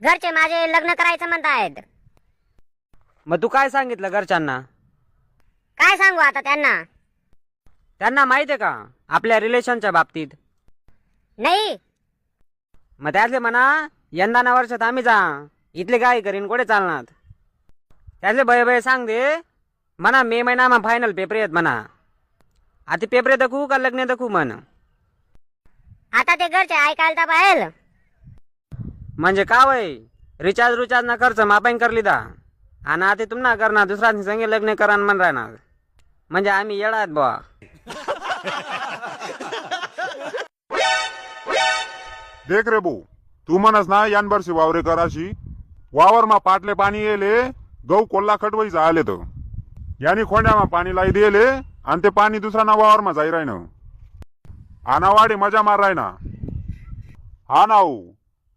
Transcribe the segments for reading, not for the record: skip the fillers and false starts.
घरचे माझे लग्न करायचं म्हणतायत. मग तू काय सांगितलं घरच्यांना? काय सांगू आता त्यांना? त्यांना माहिती आहे का आपल्या रिलेशनच्या बाबतीत? नाही. मग त्यातले म्हणा यंदा ना वर्षात आम्ही जा इथले काय करीन कोठे चालणार. त्यातले भय भय सांग दे म्हणा मे महिना मग फायनल पेपर येत म्हणा. आता पेपर दाखवू का लग्न दाखवू म्हण. आता ते घरचे ऐकायला तर पाहिजे. म्हणजे का वय रिचार्ज ना खर्च मापाईन करली दा आणि आता तुम्हाला करणार दुसऱ्या संगे लग्न करा म्हण राहणार. म्हणजे आम्ही येडात बुवा. देख रे भाऊ, तू म्हणस ना यानभरशी वावरे कराशी वावर मा पाटले पाणी येले गहू कोल्हा खटवायचं आले तर यानी खोंड्या मा पाणी लाई दिले आणि ते पाणी दुसरा ना वावर मा जाई राहिन आनावाडी मजा मार राहिना. हा ना हो.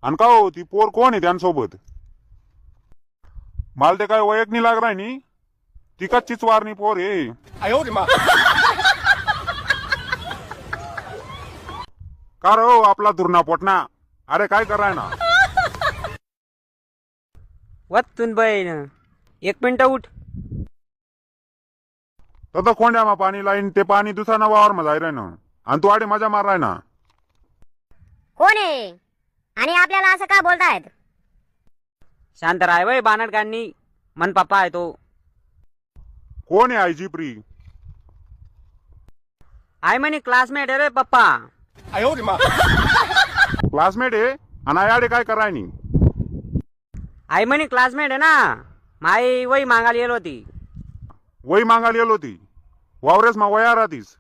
आणि का हो ती पोर कोण आहे त्यांसोबत? मला ते काय वयक नाही लाग राहिनी ती कच्चीच वारणी पोर आहे. का रो आपला धुरणा पोटना अरे काय कराय ना वत्तून बहीण 1 मिनिट उठ. तर खोंड्या मा पाणी लाईन ते पाणी दुसरा ना वावर मा जाई राहिन आणि तू आडे मजा मार राहिना. कोण आहे आणि आपल्याला असं का बोलतायत? शांत राय वय बानट गांनी मन पप्पा आहे तो. कोण आहे आयजी प्री? आई म्हणे क्लासमेट आहे रे पप्पा. क्लासमेट आहे आणि आडे काय कराय नी? आई म्हणे क्लासमेट आहे ना. माई वही मागायला येल होती. वही मागायला येल होती वावरेस मा वया राहतीस.